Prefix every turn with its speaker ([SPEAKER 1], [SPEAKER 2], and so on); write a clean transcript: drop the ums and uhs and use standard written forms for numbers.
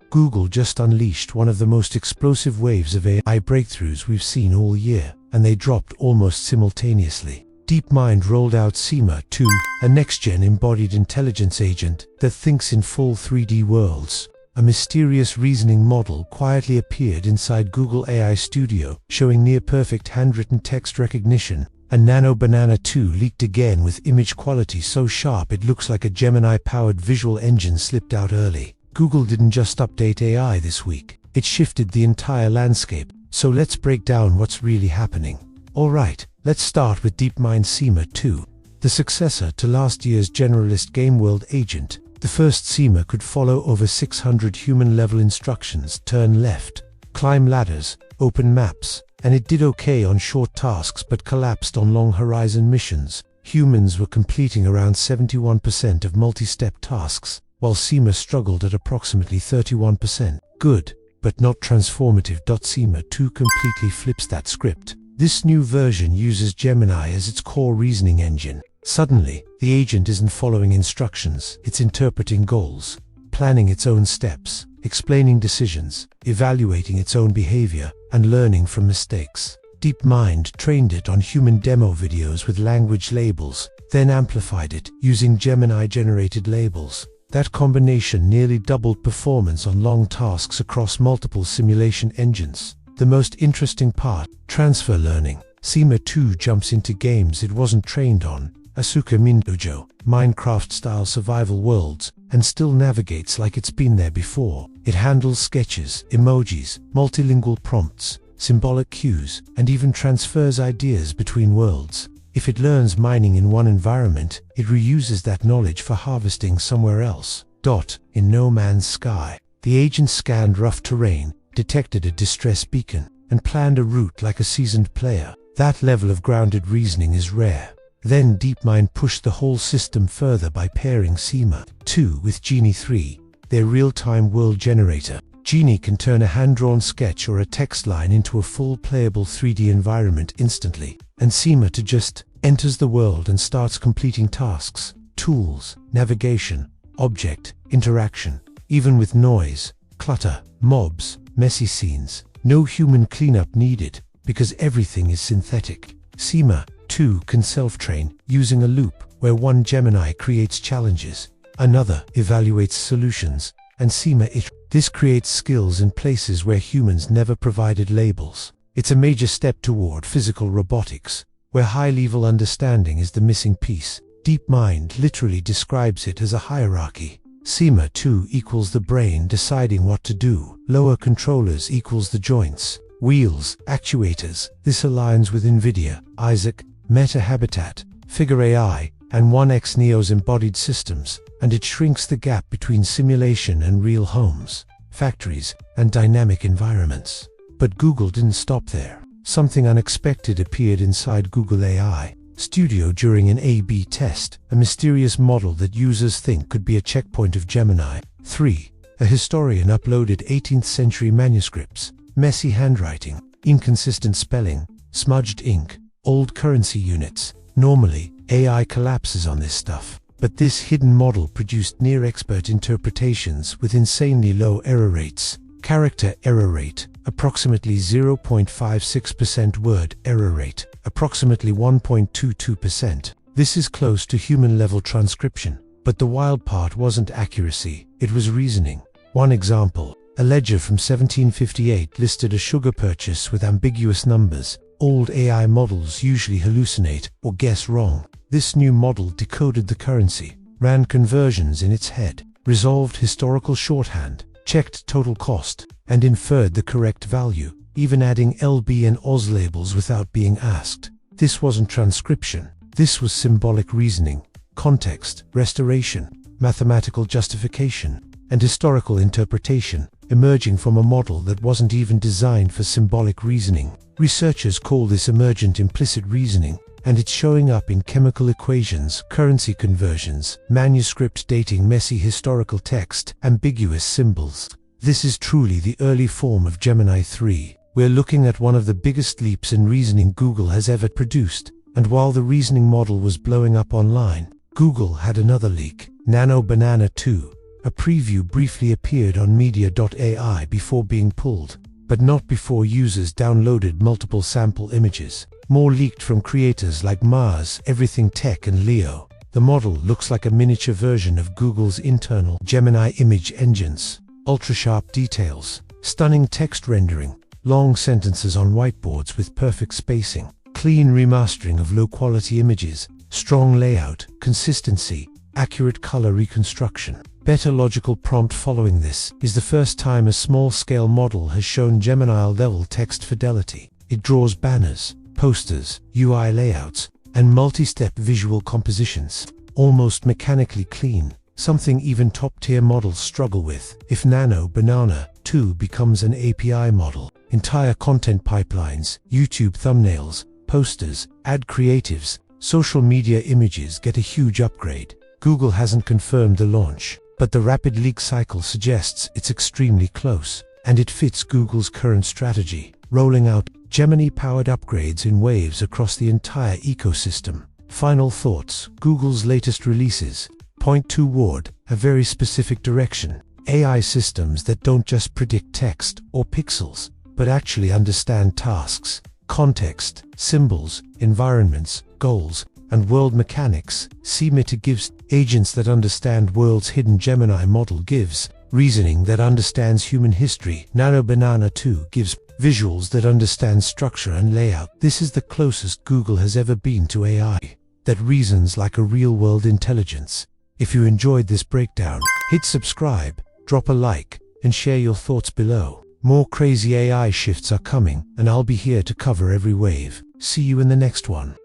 [SPEAKER 1] Google just unleashed one of the most explosive waves of AI breakthroughs we've seen all year, and they dropped almost simultaneously. DeepMind rolled out Sema 2, a next-gen embodied intelligence agent that thinks in full 3D worlds. A mysterious reasoning model quietly appeared inside Google AI Studio, showing near-perfect handwritten text recognition. And Nano Banana 2 leaked again with image quality so sharp it looks like a Gemini-powered visual engine slipped out early. Google didn't just update AI this week, it shifted the entire landscape. So let's break down what's really happening. Alright, let's start with DeepMind Sema 2, the successor to last year's generalist game world agent. The first Sema could follow over 600 human-level instructions, turn left, climb ladders, open maps, and it did okay on short tasks but collapsed on long-horizon missions. Humans were completing around 71% of multi-step tasks, while Sema struggled at approximately 31%. Good, but not transformative. Sema 2 completely flips that script. This new version uses Gemini as its core reasoning engine. Suddenly, the agent isn't following instructions, it's interpreting goals, planning its own steps, explaining decisions, evaluating its own behavior, and learning from mistakes. DeepMind trained it on human demo videos with language labels, then amplified it using Gemini-generated labels. That combination nearly doubled performance on long tasks across multiple simulation engines. The most interesting part, transfer learning. Sema 2 jumps into games it wasn't trained on, Asuka Mindojo, Minecraft-style survival worlds, and still navigates like it's been there before. It handles sketches, emojis, multilingual prompts, symbolic cues, and even transfers ideas between worlds. If it learns mining in one environment, it reuses that knowledge for harvesting somewhere else. In No Man's Sky, the agent scanned rough terrain, detected a distress beacon, and planned a route like a seasoned player. That level of grounded reasoning is rare. Then DeepMind pushed the whole system further by pairing Sema 2 with Genie 3, their real-time world generator. Genie can turn a hand-drawn sketch or a text line into a full playable 3D environment instantly, and Sema 2 just enters the world and starts completing tasks, tools, navigation, object, interaction, even with noise, clutter, mobs, messy scenes. No human cleanup needed, because everything is synthetic. Sema 2 can self-train using a loop where one Gemini creates challenges, another evaluates solutions, and Sema it. This creates skills in places where humans never provided labels. It's a major step toward physical robotics, where high-level understanding is the missing piece. DeepMind literally describes it as a hierarchy. Sema 2 equals the brain deciding what to do. Lower controllers equals the joints, wheels, actuators. This aligns with NVIDIA, Isaac, Meta Habitat, Figure AI, and 1X Neo's embodied systems, and it shrinks the gap between simulation and real homes, factories, and dynamic environments. But Google didn't stop there. Something unexpected appeared inside Google AI Studio during an A/B test, a mysterious model that users think could be a checkpoint of Gemini 3. A historian uploaded 18th century manuscripts, messy handwriting, inconsistent spelling, smudged ink, old currency units. Normally, AI collapses on this stuff, but this hidden model produced near-expert interpretations with insanely low error rates. Character error rate, approximately 0.56%. Word error rate, approximately 1.22%. This is close to human-level transcription. But the wild part wasn't accuracy, it was reasoning. One example, a ledger from 1758 listed a sugar purchase with ambiguous numbers. Old AI models usually hallucinate or guess wrong. This new model decoded the currency, ran conversions in its head, resolved historical shorthand, checked total cost, and inferred the correct value, even adding LB and Oz labels without being asked. This wasn't transcription. This was symbolic reasoning, context, restoration, mathematical justification, and historical interpretation, emerging from a model that wasn't even designed for symbolic reasoning. Researchers call this emergent implicit reasoning, and it's showing up in chemical equations, currency conversions, manuscript dating, messy historical text, ambiguous symbols. This is truly the early form of Gemini 3. We're looking at one of the biggest leaps in reasoning Google has ever produced. And while the reasoning model was blowing up online, Google had another leak. Nano Banana 2, A preview briefly appeared on media.ai before being pulled, but not before users downloaded multiple sample images. More leaked from creators like Mars, Everything Tech and Leo. The model looks like a miniature version of Google's internal Gemini image engines. Ultra-sharp details, stunning text rendering, long sentences on whiteboards with perfect spacing, clean remastering of low-quality images, strong layout, consistency, accurate color reconstruction. Better logical prompt following this is the first time a small-scale model has shown Gemini-level text fidelity. It draws banners, posters, UI layouts, and multi-step visual compositions, almost mechanically clean, something even top-tier models struggle with. If Nano Banana 2 becomes an API model, entire content pipelines, YouTube thumbnails, posters, ad creatives, social media images get a huge upgrade. Google hasn't confirmed the launch, but the rapid leak cycle suggests it's extremely close, and it fits Google's current strategy, rolling out Gemini-powered upgrades in waves across the entire ecosystem. Final thoughts: Google's latest releases point toward a very specific direction. AI systems that don't just predict text or pixels, but actually understand tasks, context, symbols, environments, goals, and world mechanics. Sema gives agents that understand worlds. Hidden Gemini model gives reasoning that understands human history. Nano Banana 2 gives visuals that understand structure and layout. This is the closest Google has ever been to AI that reasons like a real-world intelligence. If you enjoyed this breakdown, hit subscribe, drop a like, and share your thoughts below. More crazy AI shifts are coming, and I'll be here to cover every wave. See you in the next one.